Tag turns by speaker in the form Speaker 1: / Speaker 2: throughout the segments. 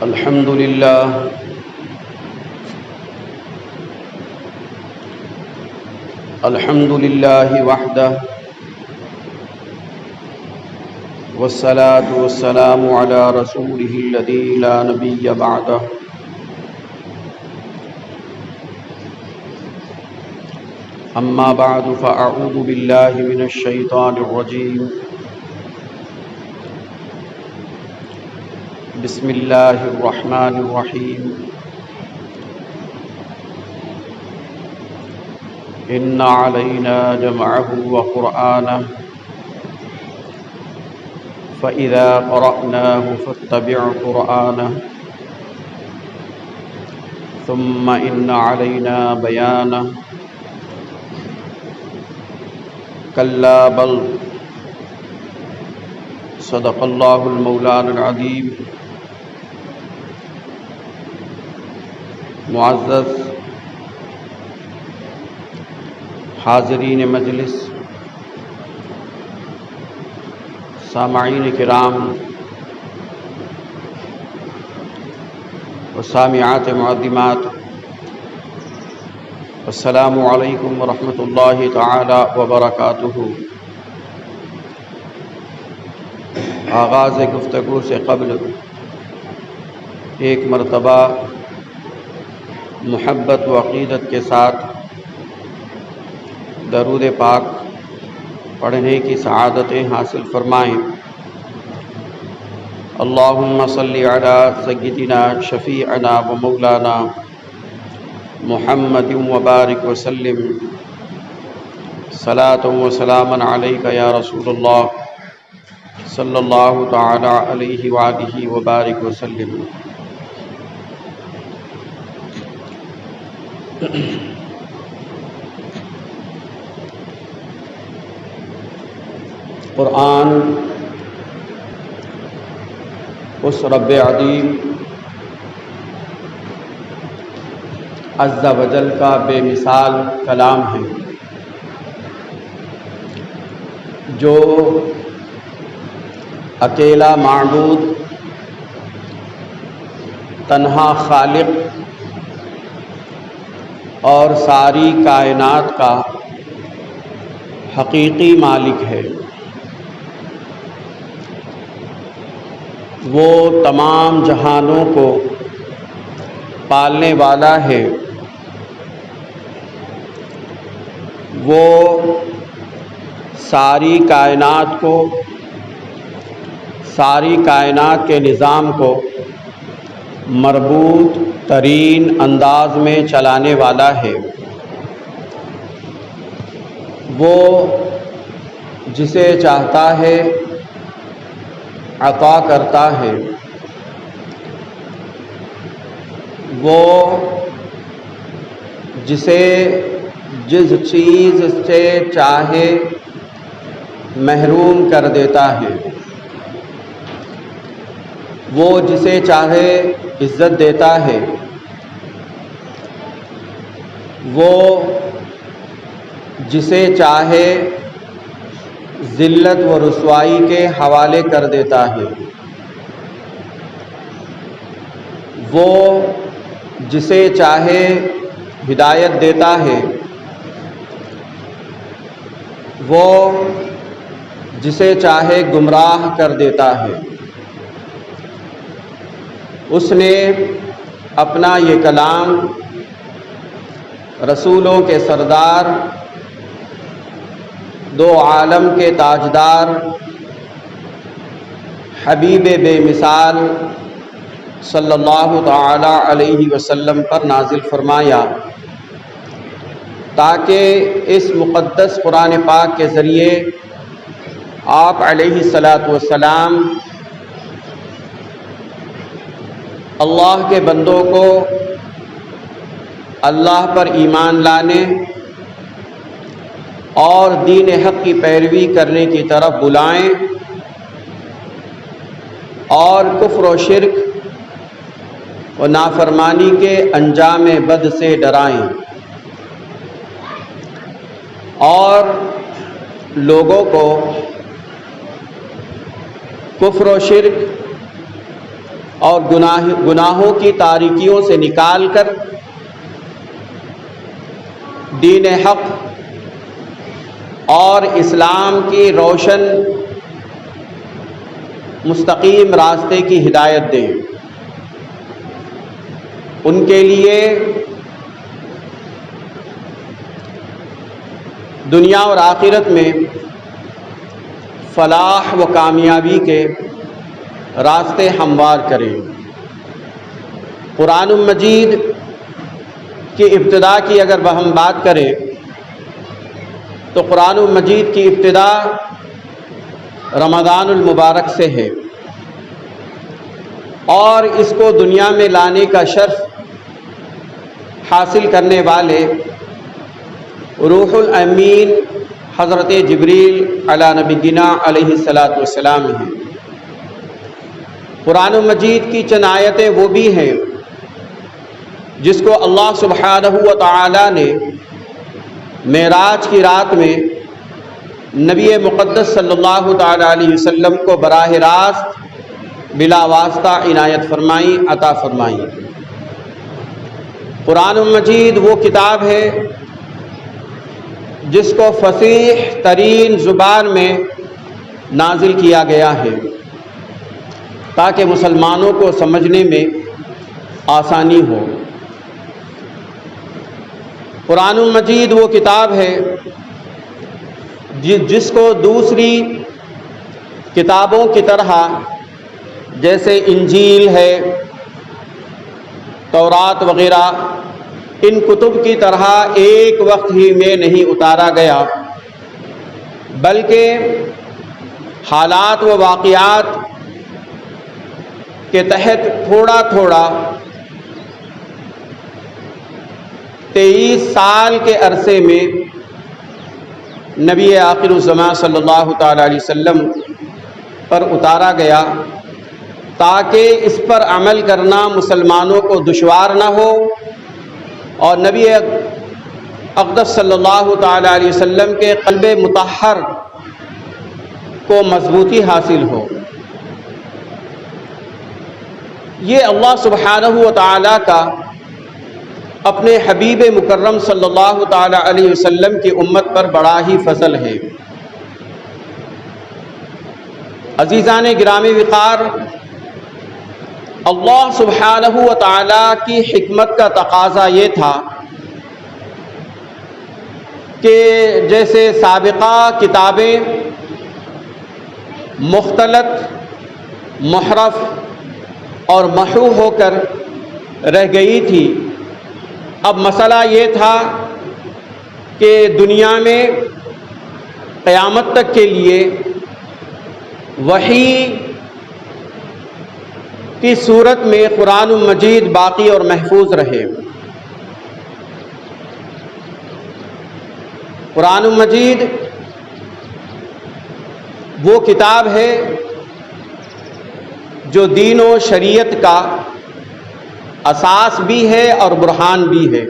Speaker 1: الحمد لله وحده والصلاة والسلام على رسوله الذي لا نبي بعده أما بعد فأعوذ بالله من الشيطان الرجيم بسم الله الرحمن الرحيم إن علينا جمعه وقرآنه فإذا قرأناه فاتبع قرآنه ثم إن علينا بيانه كلا بل صدق الله المولانا العظيم. معزز حاضرین مجلس، سامعین کرام و سامعات معظمات، السلام علیکم ورحمۃ اللہ تعالی وبرکاتہ. آغاز گفتگو سے قبل ایک مرتبہ محبت و عقیدت کے ساتھ درود پاک پڑھنے کی سعادتیں حاصل فرمائیں. اللہم صلی علی سیدنا شفیعنا و مولانا محمد وبارک وسلم صلاۃ و سلاما علیک یا رسول اللہ صلی اللہ تعالی علیہ وآلہ وبارک وسلم. قرآن اس رب عظیم عز و جل کا بے مثال کلام ہے جو اکیلا معبود، تنہا خالق اور ساری کائنات کا حقیقی مالک ہے. وہ تمام جہانوں کو پالنے والا ہے. وہ ساری کائنات کے نظام کو مربوط ترین انداز میں چلانے والا ہے. وہ جسے چاہتا ہے عطا کرتا ہے. وہ جسے جس چیز سے چاہے محروم کر دیتا ہے. وہ جسے چاہے عزت دیتا ہے. وہ جسے چاہے ذلت و رسوائی کے حوالے کر دیتا ہے. وہ جسے چاہے ہدایت دیتا ہے. وہ جسے چاہے گمراہ کر دیتا ہے. اس نے اپنا یہ کلام رسولوں کے سردار، دو عالم کے تاجدار، حبیب بے مثال صلی اللہ تعالی علیہ وسلم پر نازل فرمایا تاکہ اس مقدس قرآن پاک کے ذریعے آپ علیہ الصلاۃ والسلام اللہ کے بندوں کو اللہ پر ایمان لانے اور دین حق کی پیروی کرنے کی طرف بلائیں اور کفر و شرک و نافرمانی کے انجام بد سے ڈرائیں اور لوگوں کو کفر و شرک اور گناہوں کی تاریکیوں سے نکال کر دین حق اور اسلام کی روشن مستقیم راستے کی ہدایت دیں۔ ان کے لیے دنیا اور آخرت میں فلاح و کامیابی کے راستے ہموار کریں۔ قرآن مجید کی ابتدا کی اگر ہم بات کریں تو قرآن مجید کی ابتدا رمضان المبارک سے ہے، اور اس کو دنیا میں لانے کا شرف حاصل کرنے والے روح الامین حضرت جبریل علی نبینا علیہ الصلاۃ والسلام ہیں۔ قرآن مجید کی چند آیتیں وہ بھی ہیں جس کو اللہ سبحانہ و تعالی نے معراج کی رات میں نبی مقدس صلی اللہ تعالی علیہ وسلم کو براہ راست بلا واسطہ عنایت فرمائی، عطا فرمائی۔ قرآن مجید وہ کتاب ہے جس کو فصیح ترین زبان میں نازل کیا گیا ہے تاکہ مسلمانوں کو سمجھنے میں آسانی ہو۔ قرآن مجید وہ کتاب ہے جس کو دوسری کتابوں کی طرح جیسے انجیل ہے، تورات وغیرہ، ان کتب کی طرح ایک وقت ہی میں نہیں اتارا گیا، بلکہ حالات و واقعات کے تحت تھوڑا تھوڑا 23 سال کے عرصے میں نبی آخر الزمان صلی اللہ تعالی علیہ وسلم پر اتارا گیا تاکہ اس پر عمل کرنا مسلمانوں کو دشوار نہ ہو اور نبی اقدس صلی اللہ تعالی علیہ وسلم کے قلب مطہر کو مضبوطی حاصل ہو۔ یہ اللہ سبحانہ و تعالی کا اپنے حبیب مکرم صلی اللہ تعالی علیہ وسلم کی امت پر بڑا ہی فضل ہے۔ عزیزان گرامی وقار، اللہ سبحانہ و تعالی کی حکمت کا تقاضا یہ تھا کہ جیسے سابقہ کتابیں مختلط، محرف اور محو ہو کر رہ گئی تھی، اب مسئلہ یہ تھا کہ دنیا میں قیامت تک کے لیے وحی کی صورت میں قرآن مجید باقی اور محفوظ رہے۔ قرآن مجید وہ کتاب ہے جو دین و شریعت کا اساس بھی ہے اور برہان بھی ہے۔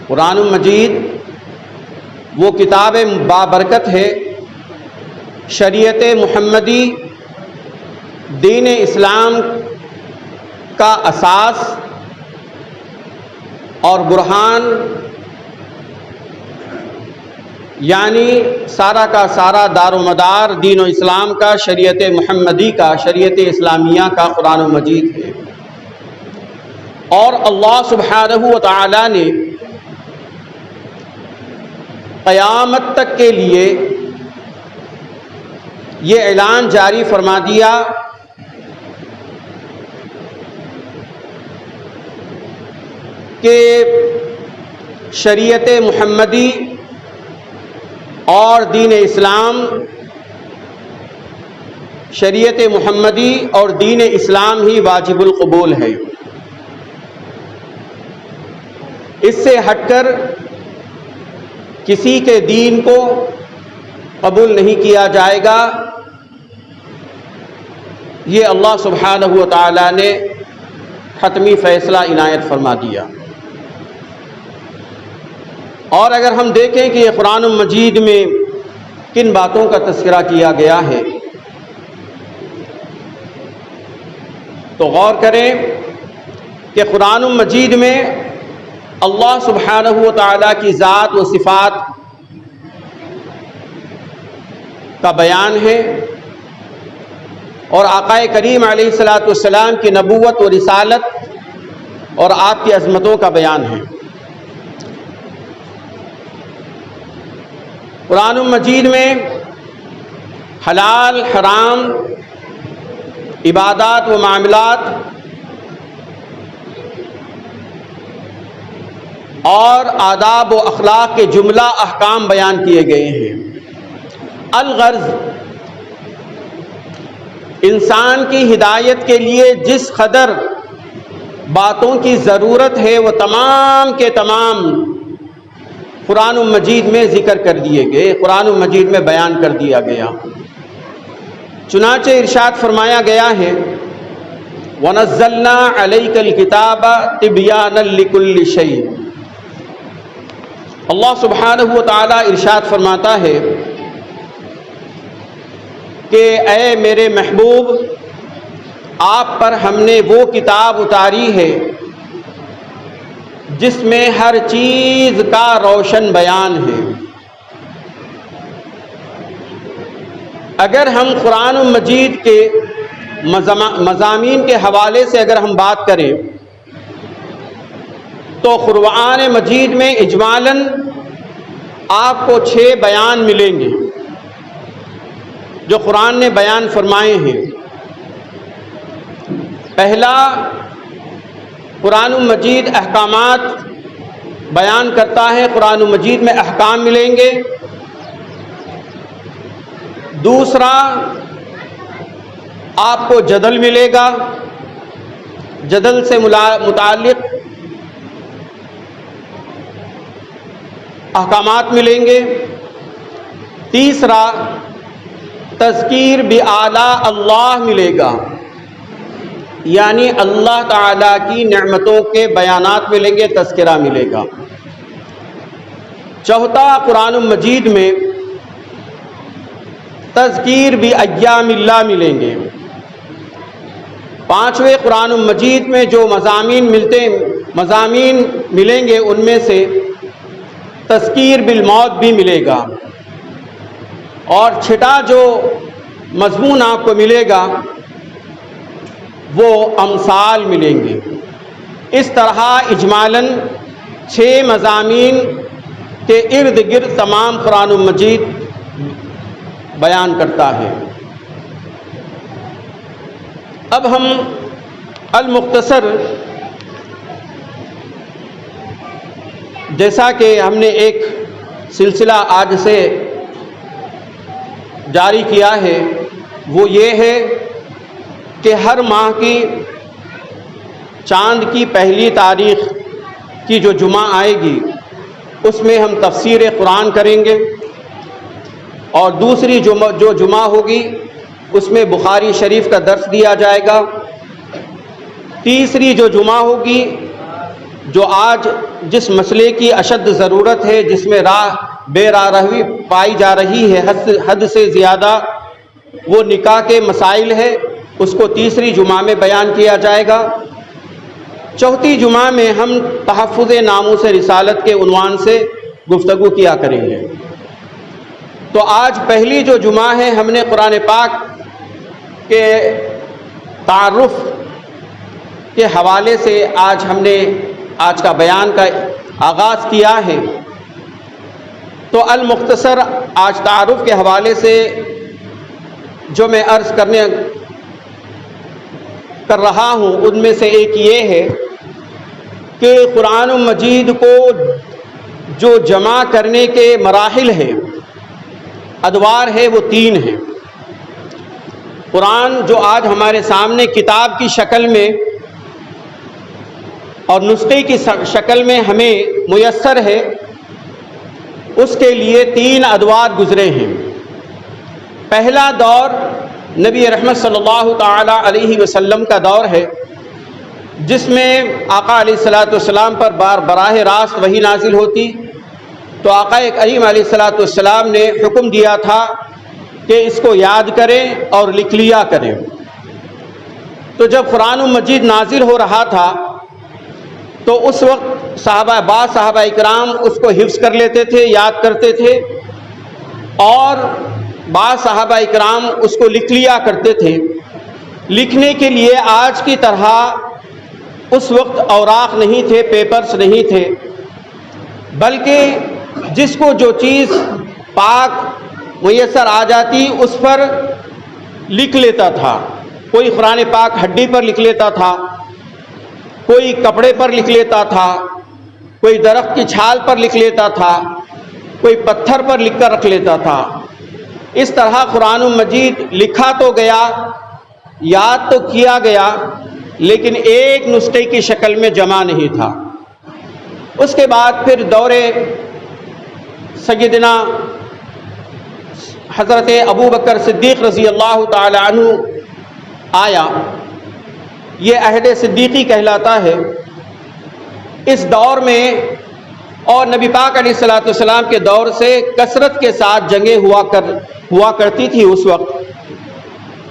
Speaker 1: قرآن مجید وہ کتاب بابرکت ہے، شریعت محمدی دین اسلام کا اساس اور برہان، یعنی سارا کا سارا دار و مدار دین و اسلام کا، شریعت محمدی کا، شریعت اسلامیہ کا قرآن مجید ہے۔ اور اللہ سبحانہ و تعالی نے قیامت تک کے لیے یہ اعلان جاری فرما دیا کہ شریعت محمدی اور دین اسلام، شریعت محمدی اور دین اسلام ہی واجب القبول ہے۔ اس سے ہٹ کر کسی کے دین کو قبول نہیں کیا جائے گا، یہ اللہ سبحانہ و تعالی نے حتمی فیصلہ عنایت فرما دیا۔ اور اگر ہم دیکھیں کہ یہ قرآن مجید میں کن باتوں کا تذکرہ کیا گیا ہے تو غور کریں کہ قرآن مجید میں اللہ سبحانہ و تعالیٰ کی ذات و صفات کا بیان ہے اور آقا کریم علیہ الصلاۃ والسلام کی نبوت و رسالت اور آپ کی عظمتوں کا بیان ہے۔ قرآن مجید میں حلال حرام، عبادات و معاملات اور آداب و اخلاق کے جملہ احکام بیان کیے گئے ہیں۔ الغرض انسان کی ہدایت کے لیے جس قدر باتوں کی ضرورت ہے وہ تمام کے تمام قرآن مجید میں ذکر کر دیے گئے، قرآن مجید میں بیان کر دیا گیا۔ چنانچہ ارشاد فرمایا گیا ہے وَنَزَّلْنَا عَلَيْكَ الْكِتَابَ تِبْيَانًا لِكُلِّ شَيْءٍ۔ اللہ سبحانہ و تعالی ارشاد فرماتا ہے کہ اے میرے محبوب، آپ پر ہم نے وہ کتاب اتاری ہے جس میں ہر چیز کا روشن بیان ہے۔ اگر ہم قرآن مجید کے مضامین کے حوالے سے اگر ہم بات کریں تو قرآن مجید میں اجمالاً آپ کو 6 بیان ملیں گے جو قرآن نے بیان فرمائے ہیں۔ پہلا، قرآن مجید احکامات بیان کرتا ہے، قرآن مجید میں احکام ملیں گے۔ دوسرا، آپ کو جدل ملے گا، جدل سے متعلق احکامات ملیں گے۔ تیسرا، تذکیر بآلاء اللہ ملے گا، یعنی اللہ تعالیٰ کی نعمتوں کے بیانات ملیں گے، تذکرہ ملے گا۔ چوتھا، قرآن مجید میں تذکیر بایام اللہ ملیں گے۔ پانچویں، قرآن مجید میں جو مضامین ملیں گے ان میں سے تذکیر بالموت بھی ملے گا۔ اور چھٹا جو مضمون آپ کو ملے گا وہ امثال ملیں گے۔ اس طرح اجمالاً 6 مضامین کے ارد گرد تمام قرآن مجید بیان کرتا ہے۔ اب ہم المختصر، جیسا کہ ہم نے ایک سلسلہ آج سے جاری کیا ہے، وہ یہ ہے کہ ہر ماہ کی چاند کی پہلی تاریخ کی جو جمعہ آئے گی اس میں ہم تفسیر قرآن کریں گے، اور دوسری جو جمعہ ہوگی اس میں بخاری شریف کا درس دیا جائے گا۔ تیسری جو جمعہ ہوگی، جو آج جس مسئلے کی اشد ضرورت ہے، جس میں بے راہ روی پائی جا رہی ہے حد سے زیادہ، وہ نکاح کے مسائل ہے، اس کو تیسری جمعہ میں بیان کیا جائے گا۔ چوتھی جمعہ میں ہم تحفظ ناموس رسالت کے عنوان سے گفتگو کیا کریں گے۔ تو آج پہلی جو جمعہ ہے، ہم نے قرآن پاک کے تعارف کے حوالے سے آج کا بیان کا آغاز کیا ہے۔ تو المختصر آج تعارف کے حوالے سے جو میں عرض کر رہا ہوں ان میں سے ایک یہ ہے کہ قرآن مجید کو جو جمع کرنے کے مراحل ہیں، ادوار ہے، وہ 3 ہیں۔ قرآن جو آج ہمارے سامنے کتاب کی شکل میں اور نسخے کی شکل میں ہمیں میسر ہے، اس کے لیے 3 ادوار گزرے ہیں۔ پہلا دور نبی رحمت صلی اللہ تعالی علیہ وسلم کا دور ہے، جس میں آقا علیہ الصلاۃ والسلام پر براہ راست وحی نازل ہوتی، تو آقا کریم علیہ الصلاۃ والسلام نے حکم دیا تھا کہ اس کو یاد کریں اور لکھ لیا کریں۔ تو جب قرآن مجید نازل ہو رہا تھا تو اس وقت بعض صحابہ اکرام اس کو حفظ کر لیتے تھے، یاد کرتے تھے، اور بعض صحابہ اکرام اس کو لکھ لیا کرتے تھے۔ لکھنے کے لیے آج کی طرح اس وقت اوراق نہیں تھے، پیپرز نہیں تھے، بلکہ جس کو جو چیز پاک میسر آ جاتی اس پر لکھ لیتا تھا۔ کوئی قرآن پاک ہڈی پر لکھ لیتا تھا، کوئی کپڑے پر لکھ لیتا تھا، کوئی درخت کی چھال پر لکھ لیتا تھا، کوئی پتھر پر لکھ کر رکھ لیتا تھا۔ اس طرح قرآن مجید لکھا تو گیا، یاد تو کیا گیا، لیکن ایک نسخے کی شکل میں جمع نہیں تھا۔ اس کے بعد پھر دور سیدنا حضرت ابو بکر صدیق رضی اللہ تعالی عنہ آیا، یہ عہد صدیقی کہلاتا ہے۔ اس دور میں اور نبی پاک علیہ الصلوۃ والسلام کے دور سے کثرت کے ساتھ جنگیں ہوا کرتی تھی اس وقت۔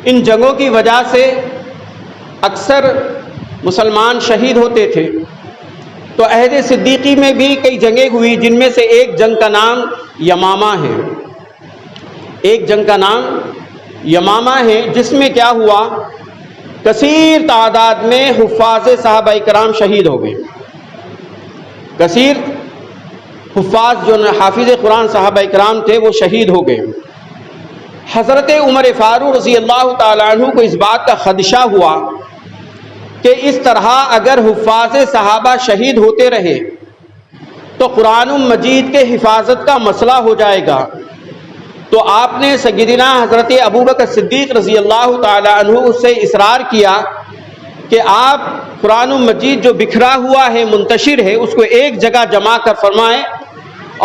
Speaker 1: ان جنگوں کی وجہ سے اکثر مسلمان شہید ہوتے تھے۔ تو عہد صدیقی میں بھی کئی جنگیں ہوئی، جن میں سے ایک جنگ کا نام یمامہ ہے۔ ایک جنگ کا نام یمامہ ہے، جس میں کیا ہوا، کثیر تعداد میں حفاظ صحابہ کرام شہید ہو گئے۔ کثیر حفاظ جو حافظ قرآن صحابہ کرام تھے وہ شہید ہو گئے۔ حضرت عمر فاروق رضی اللہ تعالیٰ عنہ کو اس بات کا خدشہ ہوا کہ اس طرح اگر حفاظ صحابہ شہید ہوتے رہے تو قرآن مجید کے حفاظت کا مسئلہ ہو جائے گا۔ تو آپ نے سیدنا حضرت ابوبکر صدیق رضی اللہ تعالیٰ عنہ اس سے اصرار کیا کہ آپ قرآن مجید جو بکھرا ہوا ہے، منتشر ہے، اس کو ایک جگہ جمع کر فرمائیں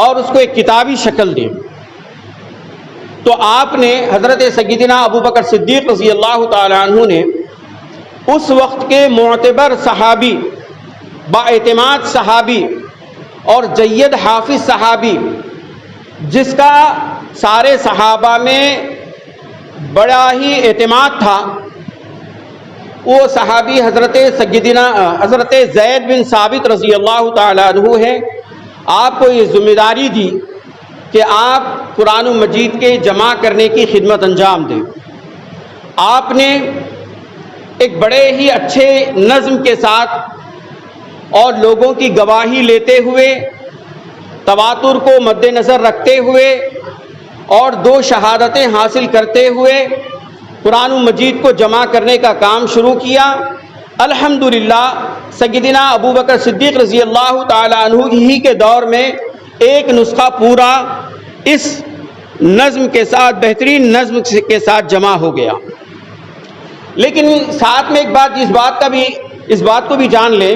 Speaker 1: اور اس کو ایک کتابی شکل دیں۔ تو آپ نے حضرت سیدنا ابوبکر صدیق رضی اللہ تعالیٰ عنہ نے اس وقت کے معتبر صحابی، بااعتماد صحابی اور جید حافظ صحابی، جس کا سارے صحابہ میں بڑا ہی اعتماد تھا، وہ صحابی حضرت زید بن ثابت رضی اللہ تعالیٰ عنہ ہے۔ آپ کو یہ ذمہ داری دی کہ آپ قرآن مجید کے جمع کرنے کی خدمت انجام دیں۔ آپ نے ایک بڑے ہی اچھے نظم کے ساتھ اور لوگوں کی گواہی لیتے ہوئے، تواتر کو مد نظر رکھتے ہوئے اور 2 شہادتیں حاصل کرتے ہوئے قرآن مجید کو جمع کرنے کا کام شروع کیا۔ الحمدللہ سیدنا ابوبکر صدیق رضی اللہ تعالی عنہ ہی کے دور میں ایک نسخہ پورا اس نظم کے ساتھ، بہترین نظم کے ساتھ جمع ہو گیا۔ لیکن ساتھ میں ایک بات، اس بات کو بھی جان لیں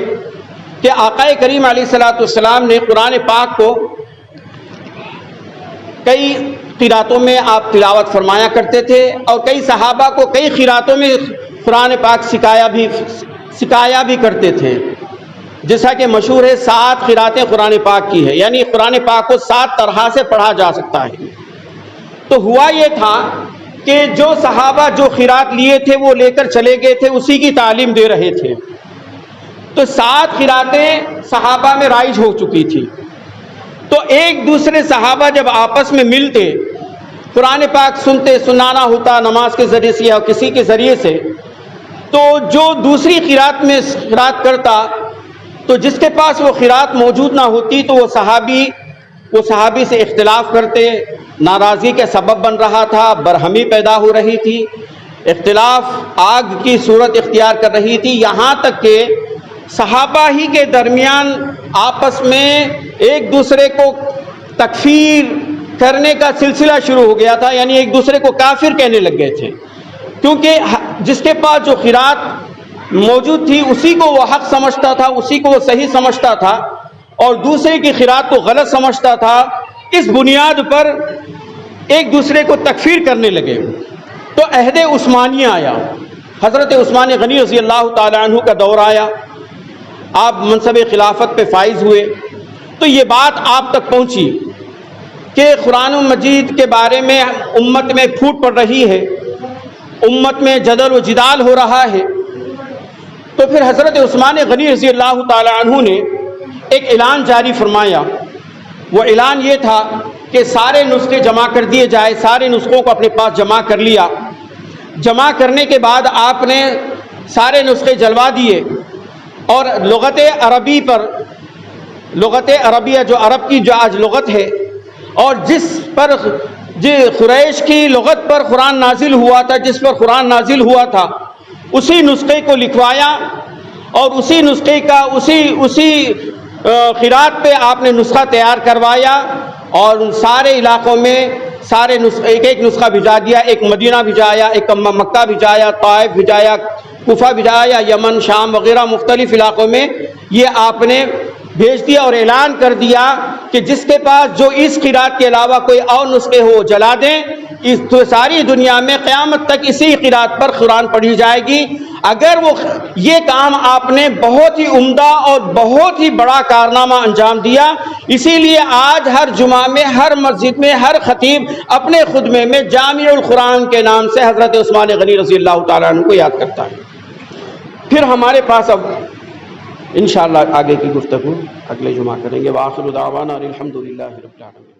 Speaker 1: کہ آقا کریم علیہ الصلوۃ والسلام نے قرآن پاک کو کئی قراتوں میں آپ تلاوت فرمایا کرتے تھے، اور کئی صحابہ کو کئی قراتوں میں قرآن پاک سکھایا بھی کرتے تھے۔ جیسا کہ مشہور ہے 7 قراتیں قرآن پاک کی ہے، یعنی قرآن پاک کو 7 طرح سے پڑھا جا سکتا ہے۔ تو ہوا یہ تھا کہ جو صحابہ جو قرات لیے تھے وہ لے کر چلے گئے تھے، اسی کی تعلیم دے رہے تھے۔ تو 7 قراتیں صحابہ میں رائج ہو چکی تھی۔ تو ایک دوسرے صحابہ جب آپس میں ملتے، قرآن پاک سنانا ہوتا نماز کے ذریعے سے یا کسی کے ذریعے سے، تو جو دوسری قرات میں قرات کرتا، تو جس کے پاس وہ قرات موجود نہ ہوتی تو وہ صحابی سے اختلاف کرتے، ناراضی کا سبب بن رہا تھا، برہمی پیدا ہو رہی تھی، اختلاف آگ کی صورت اختیار کر رہی تھی، یہاں تک کہ صحابہ ہی کے درمیان آپس میں ایک دوسرے کو تکفیر کرنے کا سلسلہ شروع ہو گیا تھا، یعنی ایک دوسرے کو کافر کہنے لگ گئے تھے، کیونکہ جس کے پاس جو قرات موجود تھی اسی کو وہ حق سمجھتا تھا، اسی کو وہ صحیح سمجھتا تھا، اور دوسرے کی قرات کو غلط سمجھتا تھا۔ اس بنیاد پر ایک دوسرے کو تکفیر کرنے لگے۔ تو عہد عثمانیہ آیا، حضرت عثمان غنی رضی اللہ تعالی عنہ کا دور آیا، آپ منصب خلافت پہ فائز ہوئے۔ تو یہ بات آپ تک پہنچی کہ قرآن مجید کے بارے میں امت میں پھوٹ پڑ رہی ہے، امت میں جدل و جدال ہو رہا ہے، تو پھر حضرت عثمان غنی رضی اللہ تعالی عنہ نے ایک اعلان جاری فرمایا. وہ اعلان یہ تھا کہ سارے نسخے جمع کر دیے جائے. سارے نسخوں کو اپنے پاس جمع کر لیا. جمع کرنے کے بعد آپ نے سارے نسخے جلوا دیے اور لغت عربی پر، لغت عربیہ جو عرب کی جو آج لغت ہے اور جس پر قریش کی لغت پر قرآن نازل ہوا تھا، جس پر قرآن نازل ہوا تھا، اسی نسخے کو لکھوایا اور اسی نسخے کا اسی قرات پہ آپ نے نسخہ تیار کروایا اور ان سارے علاقوں میں سارے ایک ایک نسخہ بھیجا دیا. ایک مدینہ بھیجایا، ایک مکہ بھیجایا، طائف بھیجایا، کوفہ بھیجایا، یمن، شام وغیرہ مختلف علاقوں میں یہ آپ نے بھیج دیا اور اعلان کر دیا کہ جس کے پاس جو اس قرات کے علاوہ کوئی اور نسخے ہو جلا دیں. اس ساری دنیا میں قیامت تک اسی قرات پر قرآن پڑھی جائے گی. اگر وہ یہ کام آپ نے بہت ہی عمدہ اور بہت ہی بڑا کارنامہ انجام دیا. اسی لیے آج ہر جمعہ میں، ہر مسجد میں، ہر خطیب اپنے خطبے میں جامع القرآن کے نام سے حضرت عثمان غنی رضی اللہ تعالیٰ عنہ کو یاد کرتا ہے. پھر ہمارے پاس اب انشاءاللہ آگے کی گفتگو اگلے جمعہ کریں گے. وآخر دعوانا الحمدللہ رب العالمین.